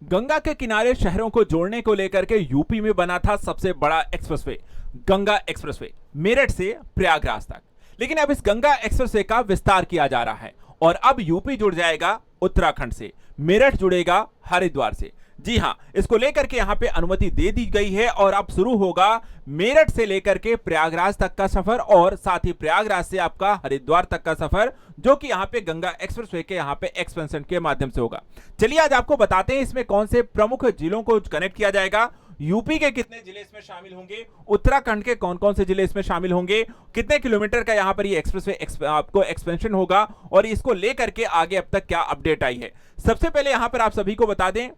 गंगा के किनारे शहरों को जोड़ने को लेकर के यूपी में बना था सबसे बड़ा एक्सप्रेसवे, गंगा एक्सप्रेसवे, मेरठ से प्रयागराज तक। लेकिन अब इस गंगा एक्सप्रेसवे का विस्तार किया जा रहा है और अब यूपी जुड़ जाएगा उत्तराखंड से, मेरठ जुड़ेगा हरिद्वार से। जी हां, इसको लेकर के यहां पे अनुमति दे दी गई है और अब शुरू होगा मेरठ से लेकर के प्रयागराज तक का सफर और साथ ही प्रयागराज से आपका हरिद्वार तक का सफर, जो कि यहां पे गंगा एक्सप्रेसवे के यहां पे एक्सपेंशन के माध्यम से होगा। चलिए आज आपको बताते हैं इसमें कौन से प्रमुख जिलों को कनेक्ट किया जाएगा, यूपी के कितने जिले इसमें शामिल होंगे, उत्तराखंड के कौन कौन से जिले इसमें शामिल होंगे, कितने किलोमीटर का यहां पर ये एक्सप्रेसवे आपको एक्सपेंशन होगा और इसको लेकर के आगे अब तक क्या अपडेट आई है। सबसे पहले यहां पर आप सभी को बता दें,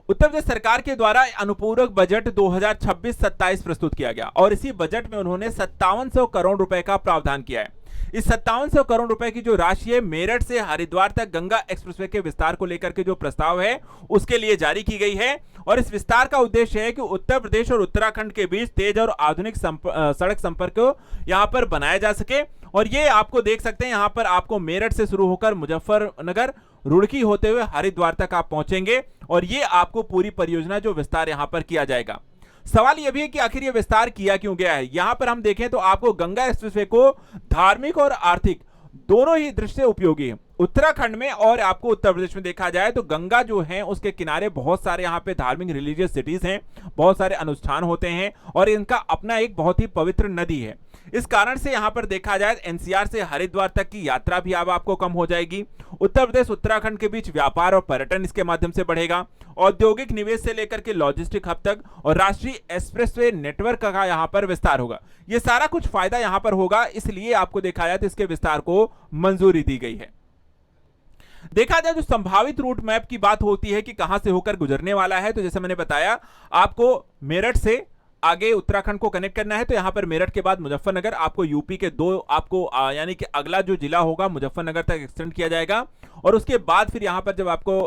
उत्तर प्रदेश सरकार के द्वारा अनुपूरक बजट 2026-27 प्रस्तुत किया गया और इसी बजट में उन्होंने 5700 करोड़ रुपए का प्रावधान किया है। इस 5700 करोड़ रुपए की जो राशि है मेरठ से हरिद्वार तक गंगा एक्सप्रेसवे के विस्तार को लेकर के जो प्रस्ताव है उसके लिए जारी की गई है और इस विस्तार का उद्देश्य है कि उत्तर प्रदेश और उत्तराखंड के बीच तेज और आधुनिक सड़क संपर्क को यहां पर बनाया जा सके। और ये आपको देख सकते हैं, यहां पर आपको मेरठ से शुरू होकर मुजफ्फरनगर, रुड़की होते हुए हरिद्वार तक आप पहुंचेंगे और ये आपको पूरी परियोजना जो विस्तार यहां पर किया जाएगा। सवाल यह भी है कि आखिर ये विस्तार किया क्यों गया है। यहां पर हम देखें तो आपको गंगा एक्सप्रेसवे को धार्मिक और आर्थिक दोनों ही दृष्टि से उपयोगी है। उत्तराखंड में और आपको उत्तर प्रदेश में देखा जाए तो गंगा जो है उसके किनारे बहुत सारे यहाँ पे धार्मिक रिलीजियस सिटीज हैं, बहुत सारे अनुष्ठान होते हैं और इनका अपना एक बहुत ही पवित्र नदी है। इस कारण से यहाँ पर देखा जाए एनसीआर से हरिद्वार तक की यात्रा भी अब आपको कम हो जाएगी। उत्तर प्रदेश उत्तराखंड के बीच व्यापार और पर्यटन इसके माध्यम से बढ़ेगा, औद्योगिक निवेश से लेकर के लॉजिस्टिक हब तक और राष्ट्रीय एक्सप्रेसवे नेटवर्क का यहाँ पर विस्तार होगा। ये सारा कुछ फायदा यहाँ पर होगा, इसलिए आपको देखा जाए तो इसके विस्तार को मंजूरी दी गई है। देखा जाए जो संभावित रूट मैप की बात होती है कि कहां से होकर गुजरने वाला है, तो जैसे मैंने बताया आपको मेरठ से आगे उत्तराखंड को कनेक्ट करना है, तो यहां पर मेरठ के बाद मुजफ्फरनगर, आपको यूपी के दो आपको यानी कि अगला जो जिला होगा मुजफ्फरनगर तक एक्सटेंड किया जाएगा और उसके बाद फिर यहां पर जब आपको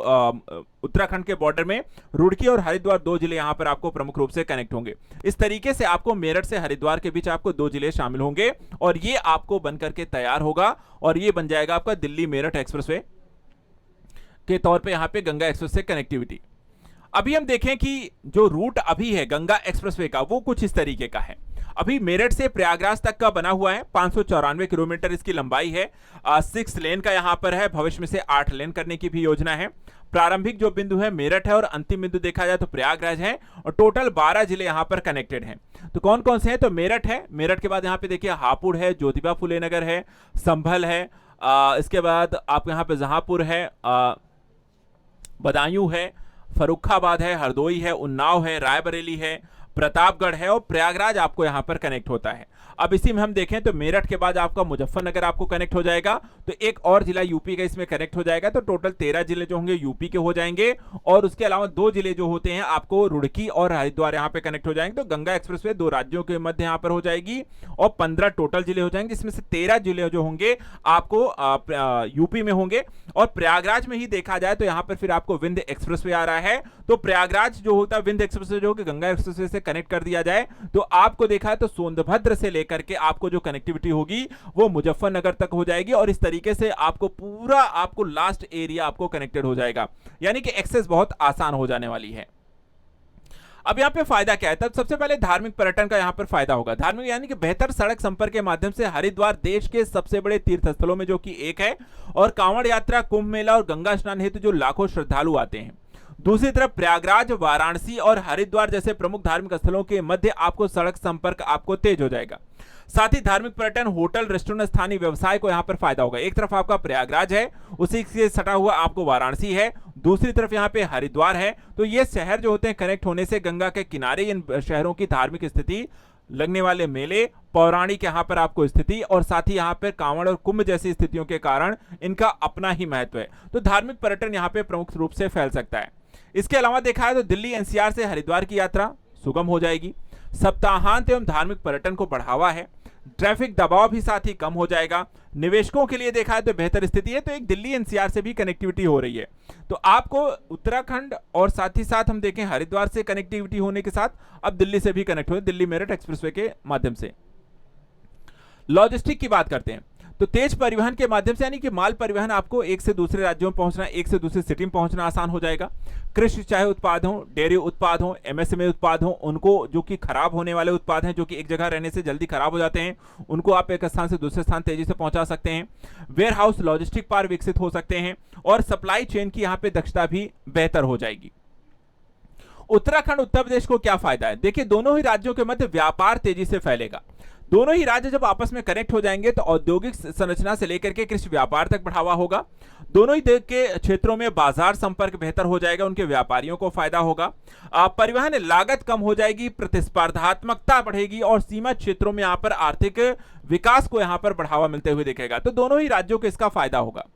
उत्तराखंड के बॉर्डर में रुड़की और हरिद्वार दो जिले यहां पर आपको प्रमुख रूप से कनेक्ट होंगे। इस तरीके से आपको मेरठ से हरिद्वार के बीच आपको दो जिले शामिल होंगे और ये आपको बनकर के तैयार होगा और ये बन जाएगा आपका दिल्ली मेरठ एक्सप्रेसवे के तौर पे यहां पे गंगा एक्सप्रेस से कनेक्टिविटी। अभी हम देखें कि जो रूट अभी है गंगा एक्सप्रेसवे का वो कुछ इस तरीके का है। अभी मेरठ से प्रयागराज तक का बना हुआ है, 594 किलोमीटर इसकी लंबाई है, 6 लेन का यहां पर है, भविष्य में से 8 लेन करने की भी योजना है। प्रारंभिक जो बिंदु है मेरठ है और अंतिम बिंदु देखा जाए तो प्रयागराज है और टोटल 12 जिले यहां पर कनेक्टेड हैं। तो कौन कौन से हैं, तो मेरठ है, मेरठ के बाद यहां पे देखिए हापुड़ है, ज्योतिबा फुले नगर है, संभल है, इसके बाद आप यहां पे जहांपुर है, बदायूं है, फर्रुखाबाद है, हरदोई है, उन्नाव है, रायबरेली है, प्रतापगढ़ है और प्रयागराज आपको यहां पर कनेक्ट होता है। अब इसी में हम देखें तो मेरठ के बाद आपका मुजफ्फरनगर आपको कनेक्ट हो जाएगा, तो एक और जिला यूपी का इसमें कनेक्ट हो जाएगा, तो टोटल 13 जिले जो होंगे यूपी के हो जाएंगे और उसके अलावा 2 जिले जो होते हैं आपको रुड़की और हरिद्वार यहां पे कनेक्ट हो जाएंगे। तो गंगा एक्सप्रेसवे 2 राज्यों के मध्य यहां पर हो जाएगी और 15 टोटल जिले हो जाएंगे, जिसमें से 13 जिले जो होंगे आपको यूपी में होंगे। और प्रयागराज में ही देखा जाए तो यहां पर फिर आपको विंध्य एक्सप्रेसवे आ रहा है, तो प्रयागराज जो होता है विंध्य एक्सप्रेसवे जो गंगा एक्सप्रेसवे से कनेक्ट कर दिया जाए तो आपको देखा है तो सोनभद्र से लेकर के आपको जो कनेक्टिविटी होगी वो मुजफ्फरनगर तक हो जाएगी और इस तरीके से आपको पूरा आपको लास्ट एरिया आपको कनेक्टेड हो जाएगा, यानी कि एक्सेस बहुत आसान हो जाने वाली है। अब यहाँ पे फायदा क्या है, तब सबसे पहले धार्मिक पर्यटन का यहाँ पर फायदा होगा। धार्मिक यानी कि बेहतर सड़क संपर्क के माध्यम से हरिद्वार देश के सबसे बड़े तीर्थ स्थलों में जो कि एक है और कांवड़ यात्रा, कुंभ मेला और गंगा स्नान हेतु जो लाखों श्रद्धालु आते हैं। दूसरी तरफ प्रयागराज, वाराणसी और हरिद्वार जैसे प्रमुख धार्मिक स्थलों के मध्य आपको सड़क संपर्क आपको तेज हो जाएगा। साथ ही धार्मिक पर्यटन, होटल, रेस्टोरेंट, स्थानीय व्यवसाय को यहां पर फायदा होगा। एक तरफ आपका प्रयागराज है, उसी से सटा हुआ आपको वाराणसी है, दूसरी तरफ यहां पे हरिद्वार है। तो ये शहर जो होते हैं कनेक्ट होने से गंगा के किनारे इन शहरों की धार्मिक स्थिति, लगने वाले मेले, पौराणिक यहां पर आपको स्थिति और साथ ही यहां पर कांवड़ और कुंभ जैसी स्थितियों के कारण इनका अपना ही महत्व है। तो धार्मिक पर्यटन यहां पर प्रमुख रूप से फैल सकता है। इसके अलावा देखा है तो दिल्ली एनसीआर से हरिद्वार की यात्रा सुगम हो जाएगी। सप्ताहांत एवं धार्मिक पर्यटन को बढ़ावा है, ट्रैफिक दबाव भी साथ ही कम हो जाएगा। निवेशकों के लिए देखा है तो बेहतर स्थिति है, तो एक दिल्ली एनसीआर से भी कनेक्टिविटी हो रही है। तो आपको उत्तराखंड और साथ ही साथ हम देखें हरिद्वार से कनेक्टिविटी होने के साथ अब दिल्ली से भी कनेक्ट हो, दिल्ली मेरठ एक्सप्रेसवे के माध्यम से। लॉजिस्टिक की बात करते हैं तो तेज परिवहन के माध्यम से, यानी कि माल परिवहन, आपको एक से दूसरे राज्यों में पहुंचना, एक से दूसरी सिटी में पहुंचना आसान हो जाएगा। कृषि चाहे उत्पाद हो, डेयरी उत्पाद हो, एमएसएमई उत्पाद हो, उनको जो कि खराब होने वाले उत्पाद हैं, जो कि एक जगह रहने से जल्दी खराब हो जाते हैं, उनको आप एक स्थान से दूसरे स्थान तेजी से पहुंचा सकते हैं। वेयर हाउस लॉजिस्टिक पार्क विकसित हो सकते हैं और सप्लाई चेन की यहाँ पे दक्षता भी बेहतर हो जाएगी। उत्तराखंड उत्तर प्रदेश को क्या फायदा है? देखिए, दोनों ही राज्यों के मध्य व्यापार तेजी से फैलेगा। दोनों ही राज्य जब आपस में कनेक्ट हो जाएंगे तो औद्योगिक संरचना से लेकर के कृषि व्यापार तक बढ़ावा होगा। दोनों ही के क्षेत्रों में बाजार संपर्क बेहतर हो जाएगा, उनके व्यापारियों को फायदा होगा। परिवहन लागत कम हो जाएगी, प्रतिस्पर्धात्मकता बढ़ेगी और सीमा क्षेत्रों में यहाँ पर आर्थिक विकास को यहाँ पर बढ़ावा मिलते हुए दिखेगा। तो दोनों ही राज्यों को इसका फायदा होगा।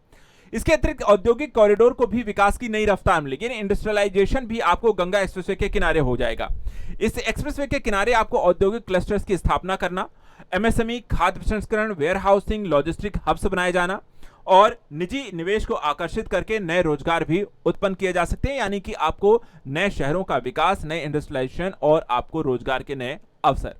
इसके अतिरिक्त औद्योगिक कॉरिडोर को भी विकास की नई रफ्तार मिलेगी। इंडस्ट्रियलाइजेशन भी आपको गंगा एक्सप्रेसवे के किनारे हो जाएगा। इस एक्सप्रेसवे के किनारे आपको औद्योगिक क्लस्टर्स की स्थापना करना, एमएसएमई, खाद्य प्रसंस्करण, वेयर हाउसिंग, लॉजिस्टिक हब्स बनाए जाना और निजी निवेश को आकर्षित करके नए रोजगार भी उत्पन्न किए जा सकते हैं, यानी कि आपको नए शहरों का विकास, नए इंडस्ट्रियलाइजेशन और आपको रोजगार के नए अवसर।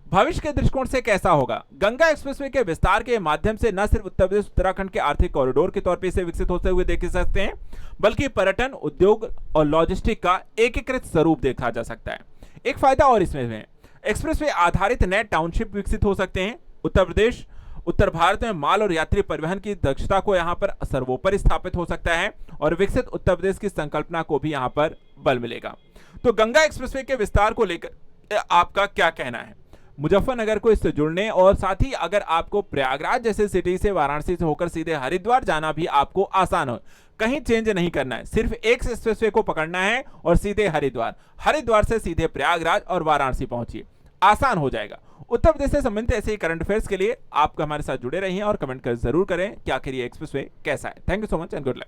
भविष्य के दृष्टिकोण से कैसा होगा? गंगा एक्सप्रेसवे के विस्तार के माध्यम से न सिर्फ उत्तर प्रदेश उत्तराखंड के आर्थिक कॉरिडोर के तौर पर इसे विकसित होते हुए देख सकते हैं, बल्कि पर्यटन, उद्योग और लॉजिस्टिक का एकीकृत स्वरूप देखा जा सकता है। एक फायदा और इसमें है, एक्सप्रेसवे आधारित नए टाउनशिप विकसित हो सकते हैं। उत्तर प्रदेश उत्तर भारत में माल और यात्री परिवहन की दक्षता को यहां पर सर्वोपरि स्थापित हो सकता है और विकसित उत्तर प्रदेश की संकल्पना को भी यहां पर बल मिलेगा। तो गंगा एक्सप्रेसवे के विस्तार को लेकर आपका क्या कहना है? मुजफ्फरनगर को इससे जुड़ने और साथ ही अगर आपको प्रयागराज जैसे सिटी से, वाराणसी से होकर सीधे हरिद्वार जाना भी आपको आसान हो, कहीं चेंज नहीं करना है, सिर्फ एक एक्सप्रेसवे को पकड़ना है और सीधे हरिद्वार, हरिद्वार से सीधे प्रयागराज और वाराणसी पहुंचिए, आसान हो जाएगा। उत्तर प्रदेश से संबंधित ऐसे ही करंट अफेयर्स के लिए आप हमारे साथ जुड़े रहिए और कमेंट कर जरूर करें कि आखिर ये एक्सप्रेसवे कैसा है। Thank you so much and good luck.